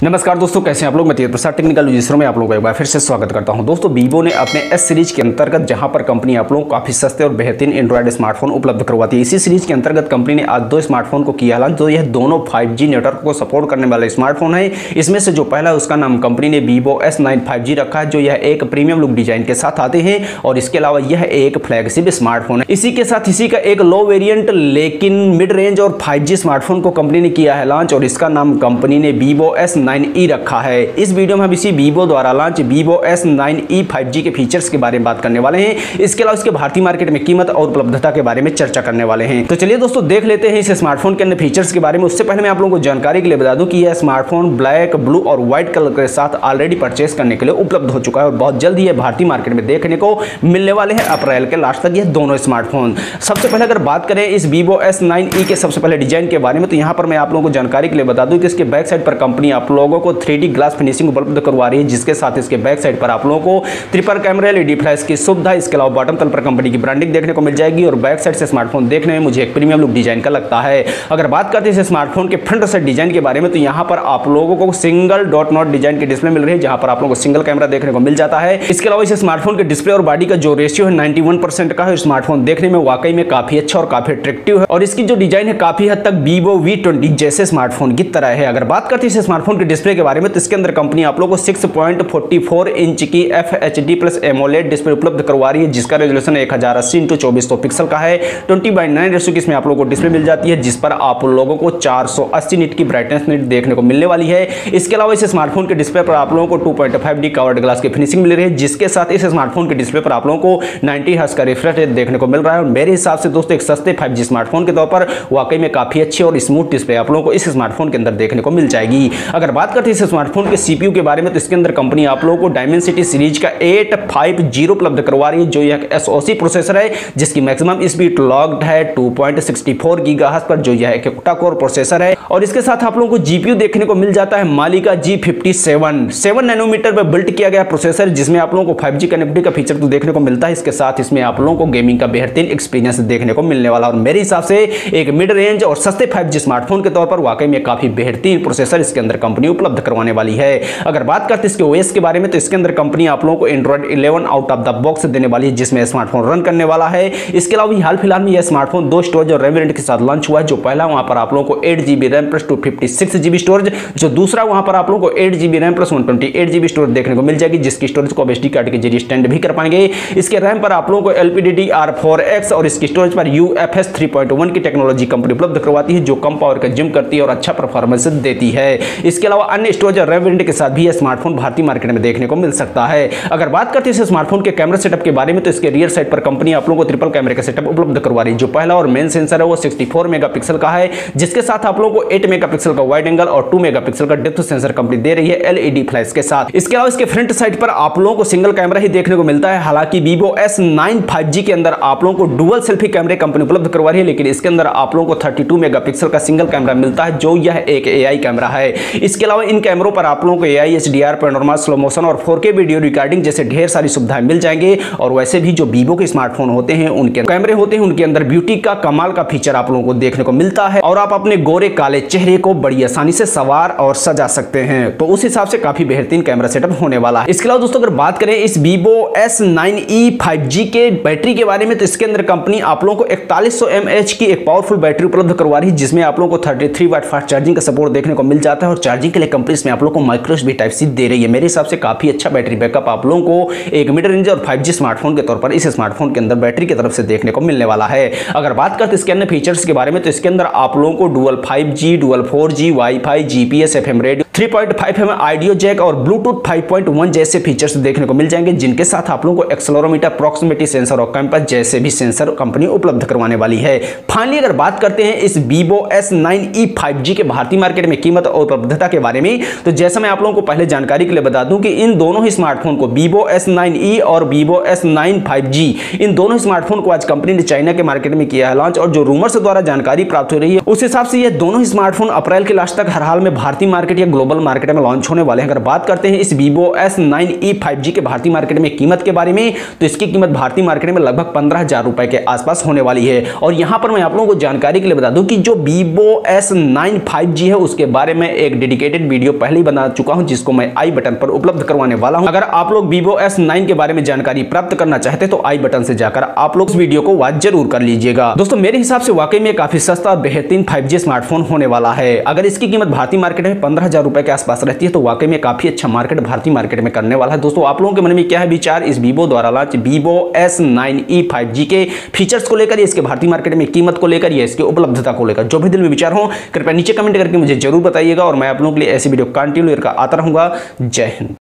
नमस्कार दोस्तों, कैसे हैं आप लोग। मैं तेज प्रसाद टेक्निकल यूजर में आप लोगों का एक बार फिर से स्वागत करता हूं। दोस्तों, वीवो ने अपने एस सीरीज के अंतर्गत जहां पर कंपनी आप लोगों को काफी सस्ते और बेहतरीन एंड्रॉइड स्मार्टफोन उपलब्ध करवाती है, इसी सीरीज के अंतर्गत कंपनी ने आज दो स्मार्टफोन को किया लॉन्च। जो यह दोनों 5G नेटवर्क को सपोर्ट करने वाले स्मार्टफोन है। इसमें से जो पहला है उसका नाम कंपनी ने Vivo S9 5G रखा है, जो यह एक प्रीमियम लुक डिजाइन के साथ आते हैं और इसके अलावा यह एक फ्लैगशिप स्मार्टफोन है। इसी के साथ इसी का एक लो वेरिएंट लेकिन मिड रेंज और 5G स्मार्टफोन को कंपनी ने किया है लॉन्च और इसका नाम कंपनी ने Vivo S9E रखा है। इस वीडियो में हम इसी Vivo द्वारा लॉन्च Vivo S9E 5G के फीचर्स के बारे में बात करने वाले हैं। इसके अलावा इसके भारतीय मार्केट में कीमत और उपलब्धता के बारे में चर्चा करने वाले हैं। तो चलिए दोस्तों, देख लेते हैं इस स्मार्टफोन के अन्य फीचर्स के बारे में। उससे पहले मैं आप लोगों को जानकारी के लिए बता दूं कि यह स्मार्टफोन ब्लैक, ब्लू और व्हाइट कलर के साथ ऑलरेडी परचेस करने के लिए उपलब्ध हो चुका है और बहुत जल्द ही भारतीय मार्केट में देखने को मिलने वाले हैं। अप्रैल के लास्ट तक ये दोनों स्मार्टफोन। सबसे पहले अगर बात करें इस Vivo S9E के सबसे पहले डिजाइन के बारे में, तो यहाँ पर मैं आप लोगों को जानकारी के लिए बता दूं कि इसके बैक साइड पर कंपनी आप लोगों को 3D ग्लास फिनिशिंग उपलब्ध करवा रही है, जिसके साथ इसके बैक साइड पर आप लोगों को ट्रिपल कैमरा LED फ्लैश की सुविधा, इसके अलावा बॉटम तल पर कंपनी की ब्रांडिंग देखने को मिल जाएगी और बैक साइड से स्मार्टफोन देखने में मुझे एक प्रीमियम लुक डिजाइन का लगता है। अगर बात करते हैं इस स्मार्टफोन के फ्रंट साइड डिजाइन के बारे में, तो यहाँ पर आप लोगों को सिंगल डॉट नॉट डिजाइन की डिस्प्ले मिल रही है, जहां पर आप लोगों को सिंगल कैमरा देखने को मिल जाता है। इसके अलावा इस स्मार्टफोन के डिस्प्ले और बॉडी का जो रेशियो है 91% का है। स्मार्टफोन देखने में वाकई में काफी अच्छा और काफी अट्रैक्टिव है और इसकी जो डिजाइन है काफी हद तक Vivo V20 जैसे स्मार्टफोन की तरह है। अगर बात करते हैं इस स्मार्टफोन के डिस्प्ले के बारे में, तो इसके अंदर कंपनी आप लोगों को 6.44 इंच की FHD AMOLED डिस्प्ले उपलब्ध करवा रही है, जिसका रेजोल्यूशन 1080x2400 पिक्सल का है। 20:9 रेशियो की इसमें आप लोगों को डिस्प्ले मिल जाती है, जिस पर आप लोगों को 480 निट की ब्राइटनेस निट देखने को मिलने वाली है। इसके अलावा इस स्मार्टफोन के डिस्प्ले पर आप लोगों को 2.5D कवर्ड ग्लास की फिनिशिंग मिल रही है, जिसके साथ इस स्मार्टफोन के डिस्प्ले पर आप लोगों को 90 हर्ट्ज का रिफ्रेश रेट देखने को मिल रहा है। और मेरे हिसाब से दोस्तों, एक सस्ते 5G स्मार्टफोन के तौर पर वाकई में काफी अच्छी और स्मूथ डिस्प्ले आप लोगों को इस स्मार्टफोन के अंदर देखने को मिल जाएगी। अगर बात करते हैं इस स्मार्टफोन के CPU के बारे में, तो इसके अंदर कंपनी आप लोगों को डायमेंसिटी सीरीज का 850 उपलब्ध करवा रही है, जो यह SoC प्रोसेसर है, जिसकी मैक्सिमम स्पीड लॉक्ड है 2.64 गीगाहर्ट्ज पर, जो यह एक ऑक्टा कोर प्रोसेसर है। और इसके साथ आप लोगों को GPU देखने को मिल जाता है मालिका G57 7 नैनोमीटर पर बिल्ट किया गया प्रोसेसर, जिसमें आप लोगों को 5G कनेक्टिविटी का फीचर तो देखने को मिलता है। इसके साथ इसमें आप लोगों को गेमिंग का बेहतरीन एक्सपीरियंस देखने को मिलने वाला और मेरे हिसाब से एक मिड रेंज और सस्ते 5G स्मार्टफोन के तौर पर वाकई में काफी बेहतरीन प्रोसेसर इसके अंदर कंपनी उपलब्ध करवाने वाली है। अगर बात करते हैं इसके OS के बारे में, तो इसके अंदर कंपनी आप लोगों को Android 11 out of the box देने वाली है, जिसमें स्मार्टफोन रन करने वाला है। इसके अलावा हाल फिलहाल में यह स्मार्टफोन दो स्टोरेज और रैम वेरिएंट के साथ लॉन्च हुआ है। जो पहला वहां पर आप लोगों को 8GB RAM plus 256GB storage, जो दूसरा वहां पर आप लोगों को 8GB RAM plus 128GB storage देखने को मिल जाएगी, जिसकी स्टोरेज को SD कार्ड के जरिए स्टैंड भी कर पाएंगे। इसके रैम पर आप लोगों को LPDDR4X और इसकी स्टोरेज पर UFS 3.1 की टेक्नोलॉजी कंपनी उपलब्ध करवाती है, जो कम पावर कंज्यूम करती है और अच्छा परफॉर्मेंस देती है। इसके अलावा अन्य स्टोरेज और रैम वेरिएंट के साथ भी यह स्मार्टफोन भारतीय मार्केट में देखने को मिल सकता है। अगर बात करते हैं इस स्मार्टफोन के कैमरा सेटअप के बारे में, तो इसके रियर साइड पर कंपनी आप लोगों को ट्रिपल कैमरे का सेटअप उपलब्ध करवा रही है। जो पहला और मेन सेंसर है वो 64 मेगापिक्सल का है, जिसके साथ आप लोगों को 8 मेगापिक्सल का वाइड एंगल और 2 मेगापिक्सल का डेप्थ सेंसर कंपनी दे रही है LED फ्लैश के साथ। इसके अलावा इसके फ्रंट साइड पर आप लोगों को सिंगल कैमरा ही देखने को मिलता है। हालांकि Vivo S9 5G के अंदर आप लोगों को डुअल सेल्फी कैमरे कंपनी उपलब्ध करवा रही है, लेकिन इसके अंदर आप लोगों को 32 मेगापिक्सल का सिंगल कैमरा मिलता है, जो यह एक AI कैमरा है। इसके अलावा इन कैमरों पर आप लोगों को AI HDR panorama slow motion और 4K वीडियो रिकॉर्डिंग जैसे ढेर सारी सुविधाएं मिल जाएंगे। और वैसे भी जो Vivo के स्मार्टफोन होते हैं, उनके कैमरे होते हैं, उनके अंदर ब्यूटी का कमाल का फीचर आप लोगों को देखने को मिलता है और आप अपने गोरे काले चेहरे को बड़ी आसानी से सवार और सजा सकते हैं। तो उस हिसाब से काफी बेहतरीन कैमरा सेटअप होने वाला है। इसके अलावा दोस्तों, अगर बात करें इस Vivo S9E 5G के बैटरी के बारे में, तो इसके अंदर कंपनी आप लोगों को 4100 mAh की एक पावरफुल बैटरी उपलब्ध करवा रही है, जिसमें आप लोगों को 33 वाट फास्ट चार्जिंग का सपोर्ट देखने को मिल जाता है। और चार्जिंग के लिए कंपनी इसमें आप लोगों को माइक्रो USB Type-C दे रही है। मेरे हिसाब से काफी अच्छा बैटरी बैकअप आप लोगों को एक मिड रेंज और 5G स्मार्टफोन के तौर पर इस स्मार्टफोन के अंदर बैटरी की तरफ से देखने को मिलने वाला है। अगर बात करते हैं इसके अन्य फीचर्स के बारे में, तो इसके अंदर आप लोगों को dual 5G, dual 4G, wifi, GPS, FM radio, 3.5mm audio jack और ब्लूटूथ 5.1 जैसे फीचर्स देखने को मिल जाएंगे, जिनके साथ आप लोगों को एक्सेलेरोमीटर, प्रॉक्सिमिटी सेंसर और कंपास जैसे भी सेंसर कंपनी उपलब्ध करवाने वाली है। फाइनली अगर बात करते हैं इस Vivo S9E 5G के भारतीय मार्केट में कीमत और उपलब्धता के बारे में, तो जैसा मैं आप लोगों को पहले जानकारी के लिए बता दूं कि इन दोनों ही स्मार्टफोन को Vivo S9E और Vivo S9 5G, इन दोनों स्मार्टफोन को आज कंपनी ने चाइना के मार्केट में किया है लॉन्च। और जो रूमर्स द्वारा जानकारी प्राप्त हो रही है, उस हिसाब से ये दोनों ही स्मार्टफोन अप्रैल के लास्ट तक हर हाल में भारतीय मार्केट या ग्लोबल मार्केट में लॉन्च होने वाले हैं। अगर बात करते हैं इस Vivo S9E 5G के भारतीय मार्केट में कीमत के बारे में, तो इसकी कीमत भारतीय मार्केट में लगभग 15,000 रुपए के आसपास होने वाली है। और यहां पर मैं आप लोगों को जानकारी के लिए बता दूं कि जो Vivo S9 5G है उसके बारे में एक डेडिकेटेड वीडियो पहले ही बना चुका हूं, जिसको मैं आई बटन पर उपलब्ध करवाने वाला हूं। अगर आप लोग Vivo S9 के बारे में जानकारी प्राप्त करना चाहते हैं तो आई बटन से जाकर आप लोग इस वीडियो को वॉच जरूर कर लीजिएगा। दोस्तों मेरे हिसाब से वाकई में काफी सस्ता और बेहतरीन 5G स्मार्टफोन होने वाला है। अगर इसकी कीमत भारतीय मार्केट में 15,000 रुपए के आसपास रहती है तो वाकई में काफी अच्छा मार्केट भारतीय मार्केट में करने वाला है। दोस्तों आप लोगों के मन में क्या है विचार इस Vivo द्वारा लॉन्च Vivo S9E 5G के फीचर्स को लेकर, इसके भारतीय मार्केट में कीमत को लेकर या इसकी उपलब्धता को लेकर? जो भी दिल में विचार हो कृपया नीचे कमेंट करके मुझे जरूर बताइएगा और मैं आप लोगों के लिए ऐसी वीडियो कंटिन्यू आता रहूंगा। जय हिंद।